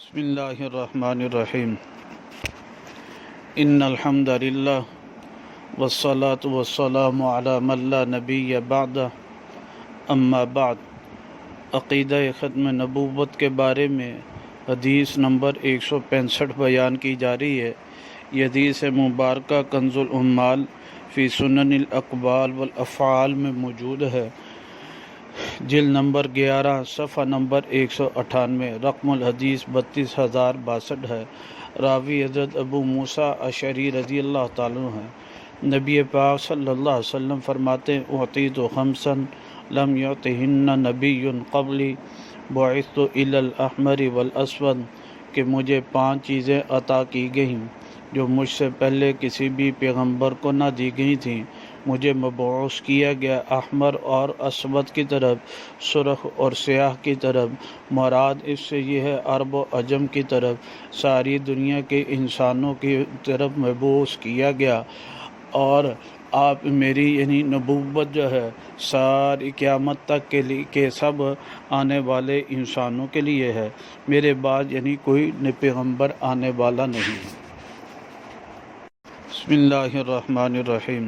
بسم اللہ الرحمن الرحیم ان الحمد للہ والصلاة والسلام علی من لا نبی بعد اما بعد۔ عقیدہ ختم نبوت کے بارے میں حدیث نمبر 165 بیان کی جا رہی ہے۔ یہ حدیث مبارکہ کنز العمال فی سنن الاقوال والافعال میں موجود ہے، جلد نمبر 11 صفحہ نمبر 198، رقم الحدیث 32062 ہے۔ راوی حضرت ابو موسیٰ اشعری رضی اللہ تعالیٰ عنہ ہیں۔ نبی پاک صلی اللہ علیہ وسلم فرماتے ہیں اعطیت خمسا لم یعطہن نبی قبلی بعثت الی الاحمر والاسود، کہ مجھے 5 چیزیں عطا کی گئیں جو مجھ سے پہلے کسی بھی پیغمبر کو نہ دی گئی تھیں۔ مجھے مبعوث کیا گیا احمر اور اسود کی طرف، سرخ اور سیاہ کی طرف۔ مراد اس سے یہ ہے عرب و عجم کی طرف، ساری دنیا کے انسانوں کی طرف مبعوث کیا گیا، اور آپ میری یعنی نبوت جو ہے ساری قیامت تک کے سب آنے والے انسانوں کے لیے ہے، میرے بعد یعنی کوئی پیغمبر آنے والا نہیں۔ بسم اللہ الرحمن الرحیم۔